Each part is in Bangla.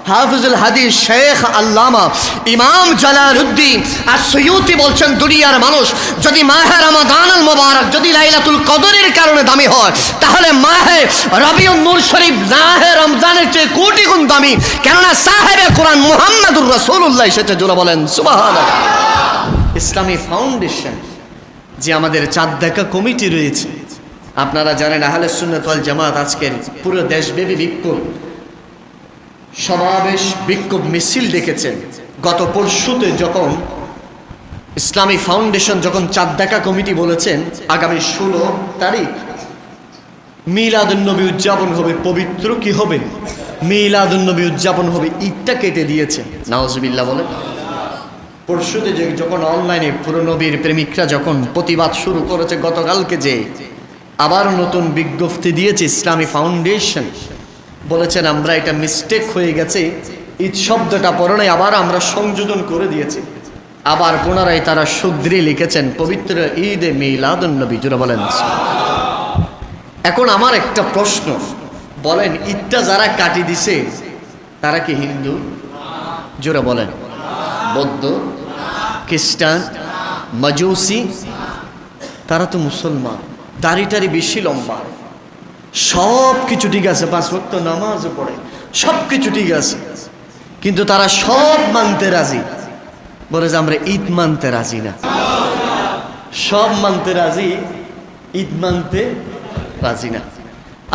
হাফিজুল হাদিস শেখ আল্লামা ইমাম জালালউদ্দিন আস-সুয়ুতি বলছেন, দুনিয়ার মানুষ যদি মাহে রমাদানুল মুবারক যদি লাইলাতুল কদরের কারণে দামি হয়, তাহলে মাহে রবিউন নূর শরীফ মাহে রমজানের চেয়ে কোটি গুণ দামি। কেননা সাহেবে কোরআন মুহাম্মদুর রাসূলুল্লাহ এসেছে। জোরে বলেন সুবহানাল্লাহ। ইসলামী ফাউন্ডেশন যে আমাদের চাঁদ দেখা কমিটি রয়েছে, আপনারা জানেন আহলে সুন্নাত ওয়াল জামাত আজকের পুরো দেশব্যাপী বিক্ষোভ সমাবেশ বিক্ষোভ মিছিল দেখেছেন। গত পরশুতে যখন ইসলামী ফাউন্ডেশন যখন চাঁদ দেখা কমিটি বলেছেন আগামী 16 তারিখ মিলাদুন্নবী উদযাপন হবে, পবিত্র কি হবে মিলাদুন্নবী উদযাপন হবে, ঈদটা কেটে দিয়েছে। নাউজুবিল্লাহ বলে। পরশুতে যখন অনলাইনে পুরো নবীর প্রেমিকরা যখন প্রতিবাদ শুরু করেছে, গতকালকে যে আবার নতুন বিজ্ঞপ্তি দিয়েছে ইসলামী ফাউন্ডেশন, বলেছেন আমরা এটা মিস্টেক হয়ে গেছে, ঈদ শব্দটা পরে নাই, আবার আমরা সংযোজন করে দিয়েছি। আবার পুনরায় তারা শুধরে লিখেছেন পবিত্র ঈদে মিলাদুন্নবী। জোরে বলেন। এখন আমার একটা প্রশ্ন, বলেন ঈদটা যারা কাটি দিছে তারা কি হিন্দু? জোরে বলেন। বৌদ্ধ, খ্রিস্টান, মাজুসি, তারা তো মুসলমান, দাড়িটারি বেশি লম্বা, সব কিছু ঠিক আছে, 5 ওয়াক্ত নামাজও পড়ে, সব কিছু ঠিক আছে, কিন্তু তারা সব মানতে রাজি, বলে যে আমরা ঈদ মানতে রাজি না। সব মানতে রাজি, ঈদ মানতে রাজি না।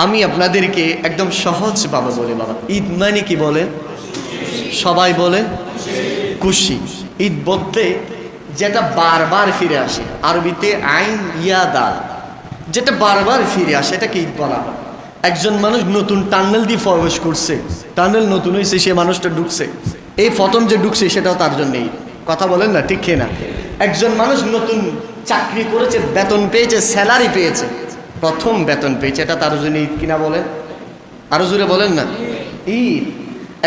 আমি আপনাদেরকে একদম সহজভাবে বলি, বাবা ঈদ মানে কি বলেন? সবাই বলেন খুশি। ঈদ বলতে যেটা বারবার ফিরে আসে, আরবিতে আইন ইয়াদা, যেটা বারবার ফিরে আসে এটাকে ঈদ বলা হয়। একজন মানুষ নতুন টানেল দিয়ে প্রবেশ করছে, টানেল নতুন হয়েছে, সে মানুষটা ঢুকছে, এই প্রথম যে ঢুকছে সেটাও তার জন্য ঈদ। কথা বলেন না, ঠিক না? একজন মানুষ নতুন চাকরি করেছে, বেতন পেয়েছে, স্যালারি পেয়েছে, প্রথম বেতন পেয়েছে, এটা তার জন্য ঈদ কিনা বলেন? আরো জোরে বলেন না, ঈদ।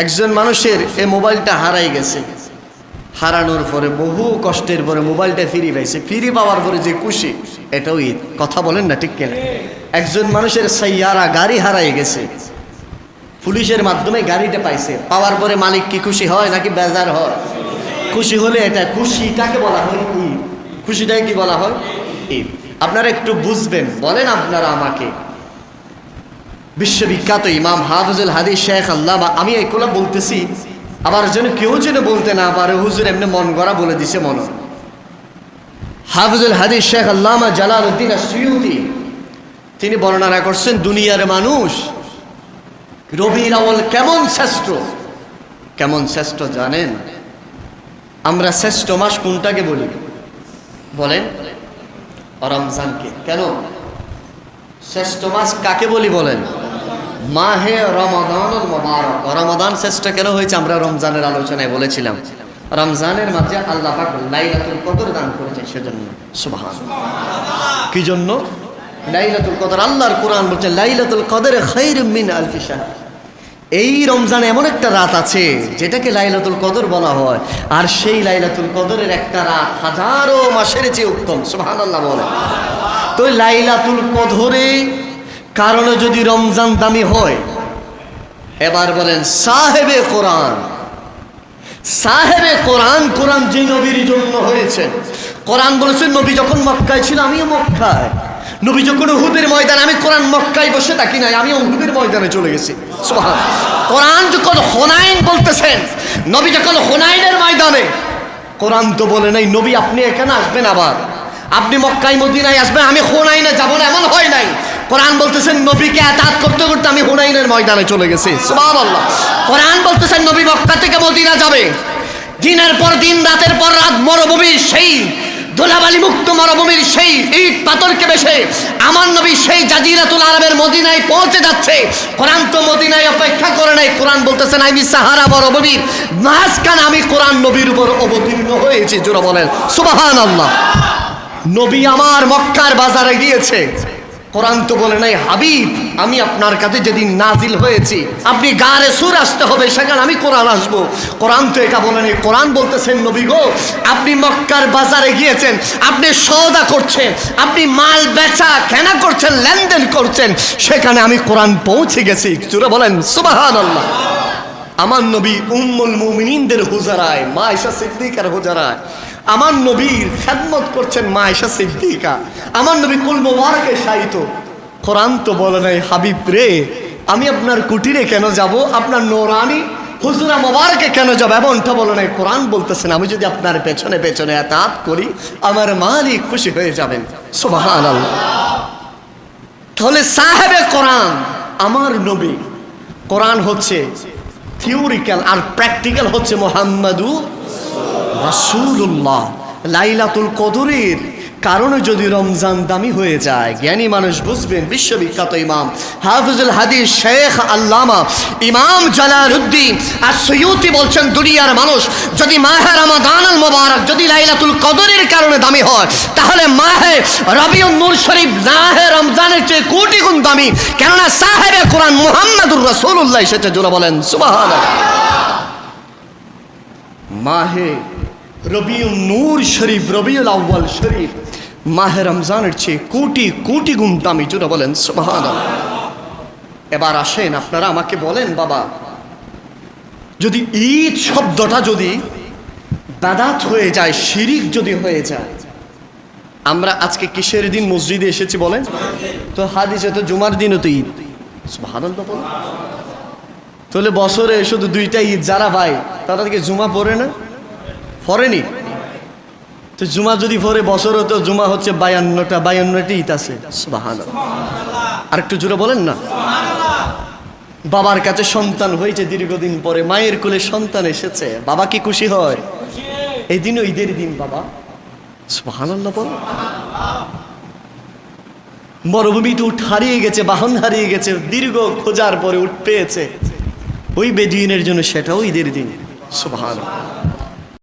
একজন মানুষের এই মোবাইলটা হারাই গেছে, হারানোর পরে বহু কষ্টের পরে মোবাইলটা ফিরে পাইছে, ফিরে পাওয়ার পরে যে খুশি, এটাও ঈদ। কথা বলেন না, ঠিক কিনা? একজন মানুষের সাইয়ারা গাড়ি হারাই গেছে, পুলিশের মাধ্যমে গাড়িটা পাইছে, পাওয়ার পরে মালিক কি খুশি হয় নাকি বেজার হয়? খুশি হলে এটা খুশিটাকে বলা হয় ঈদ। খুশিটাকে কি বলা হয়? ঈদ। আপনারা একটু বুঝবেন, বলেন আপনারা আমাকে। বিশ্ববিখ্যাত ইমাম হাফিজুল হাদিস শেখ আল্লামা, আমি এগুলো বলতেছি আবার যেন কেউ যেন বলতে না পারে হুজুর এমনি মন গড়া বলে দিছে। মন হাফিজুল হাদিস শেখ আল্লামা জালালউদ্দিন আস-সুয়ুতি তিনি বর্ণনা করছেন, দুনিয়ার মানুষ রবিউল আউয়াল কেমন শ্রেষ্ঠ, কেমন শ্রেষ্ঠ জানেন? আমরা শ্রেষ্ঠ মাস কোনটাকে বলি বলেন? রমজানকে। কেন শ্রেষ্ঠ মাস কাকে বলি বলেন? মাহে রমাদানুল মুবারক। রমাদান শ্রেষ্ঠ কেন হয়েছে আমরা রমজানের আলোচনায় বলেছিলাম। রমজানের মাঝে আল্লাহ পাক লাইলাতুল কদর দান করেছেন, সেজন্য সুবহানাল্লাহ। কি জন্য? লাইলাতুল কদর। আল্লাহর কোরআন বলছে লাইলাতুল কদর খায়রুম মিন আলফি শাহর। এই রমজানে এমন একটা রাত আছে যেটাকে লাইলাতুল কদর বলা হয়, আর সেই লাইলাতুল কদরের একটা রাত হাজারো মাসের চেয়ে উত্তম। সুবহানাল্লাহ বলে। তো লাইলাতুল কদরে কারণে যদি রমজান দামি হয়, এবার বলেন সাহেবে কোরআন, সাহেবে কোরআন, কোরআন যে নবীর জন্য হয়েছে। কোরআন বলেছেন নবী যখন মক্কায় ছিল আমিও মক্কায়, নবী যখন উহুদের ময়দানে, আমি কোরআন মক্কায় বসে থাকি নাই, আমি উহুদের ময়দানে চলে গেছি। সুবহানাল্লাহ। কোরআন যখন হুনাইন বলতেছেন, নবী যখন হুনাইনের ময়দানে, কোরআন তো বলে নাই নবী আপনি এখানে আসবেন, আবার আপনি মক্কায় মদিনায় আসবেন, আমি হুনাইনে যাব না, এমন হয় নাই। কোরআন বলতেছেন নবীকে আতাত করতে করতে আমি হুনাইনের ময়দানে চলে গেছি। সুবহানাল্লাহ। কোরআন বলতেছেন নবী মক্কা থেকে মদিনা যাবে, দিনের পর দিন, রাতের পর রাত মরুভূমির সেই ধুলাবালি মুক্ত মরুভূমির সেই ইট পাথরকে বেশে আমার নবী সেই জাজিরাতুল আরবের মদিনায় পৌঁছে যাচ্ছে। কোরআন তো মদিনায় অপেক্ষা করে নাই। কোরআন বলতেছেন আমি সাহারা মরুভূমির মাঝখানে আমি কোরআন নবীর উপর অবতীর্ণ হয়েছি। জোরে বলেন সুবহানাল্লাহ। নবী আমার মক্কার বাজারে গিয়েছে, কোরআন তো বলে নাই হাবিব আমি আপনার কাছে যেদিন নাজিল হয়েছি আপনি গারে সুর আসতে হবে, সেখানে আমি কোরআন আসবো। কোরআন তো এটা বলে নাই। কোরআন বলতেছেন নবী গো আপনি মক্কার বাজারে গিয়েছেন, আপনি সওদা করছেন, আপনি মাল বেচা কেনা করছেন, লেনদেন করছেন, সেখানে আমি কোরআন পৌঁছে গেছি। জোরে বলেন সুবহানাল্লাহ। আমার নবী উম্মুল মুমিনিনদের হুজারায় মা আয়েশা সিদ্দিকার হুজারায় আমার নবীর খেদমত করছেন মা আয়েশা সিদ্দিকা। আমার নবী কুল মুবারকে শায়িত। কোরআন তো বলে নাই হাবিব রে আমি আপনার কুটিরে কেন যাব, আপনার নূরানি হুজরা মুবারকে কেন যাব, এমনটা বলে নাই। কোরআন বলতেছেন আমি যদি আপনার পেছনে পেছনে আতাত করি আমার মালিক খুশি হয়ে যাবেন। সুবহানাল্লাহ। তাহলে সাহেবে কোরআন আমার নবী। কোরআন হচ্ছে থিওরিক্যাল আর প্র্যাকটিক্যাল হচ্ছে মুহাম্মাদুর রাসূলুল্লাহ। লাইলাতুল কদরের কারণে যদি রমজান দামি হয়ে যায় জ্ঞানী মানুষ বুঝবেন। বিশ্ববিখ্যাত ইমাম হাফিজুল হাদিস শেখ আল্লামা ইমাম জালালউদ্দিন আস-সুয়ুতি বলছেন দুনিয়ার মানুষ যদি মাহে রমাদানুল মুবারক যদি লাইলাতুল কদরের কারণে দামি হয় তাহলে মাহে রবিউন নূর শরীফ মাহে রমজানের চেয়ে কোটি গুণ দামি, কেননা সাহেবে কোরআন মুহাম্মাদুর রাসূলুল্লাহ সেটা জোরে বলেন সুবহানাল্লাহ। মাহে রবিউন নূর শরীফ রবিউল আউয়াল শরীফ মাহে রমজানের চেয়ে কোটি কোটি গুণ দামি, জোরে বলেন সুবহানাল্লাহ। এবার আসেন আপনারা আমাকে বলেন বাবা যদি ঈদ শব্দটা যদি বিদআত হয়ে যায়, শিরিক যদি হয়ে যায়, আমরা আজকে কিসের দিন মসজিদে এসেছি বলেন তো? হাদিসে তো জুমার দিনও তো ঈদ। সুবহানাল্লাহ বলেন। তাহলে বছরে শুধু দুইটা ঈদ যারা ভাই তারা থেকে জুমা পড়ে না, পড়েনি তো জুমা যদি পড়ে বছরে তো জুমা হচ্ছে 52টা ঈদ আছে। সুবহানাল্লাহ। আর একটু জোরে বলেন না। বাবার কাছে সন্তান হয়েছে দীর্ঘদিন পরে, মায়ের কোলে সন্তান এসেছে, বাবা কি খুশি হয়? এই দিনও ঈদের দিন বাবা। সুবহানাল্লাহ বল। মরুভূমিতে উট হারিয়ে গেছে, বাহন হারিয়ে গেছে, দীর্ঘ খোঁজার পরে উট পেয়েছে, ওই বেদুইনের জন্য সেটাও ঈদের দিন। সুবহানাল্লাহ।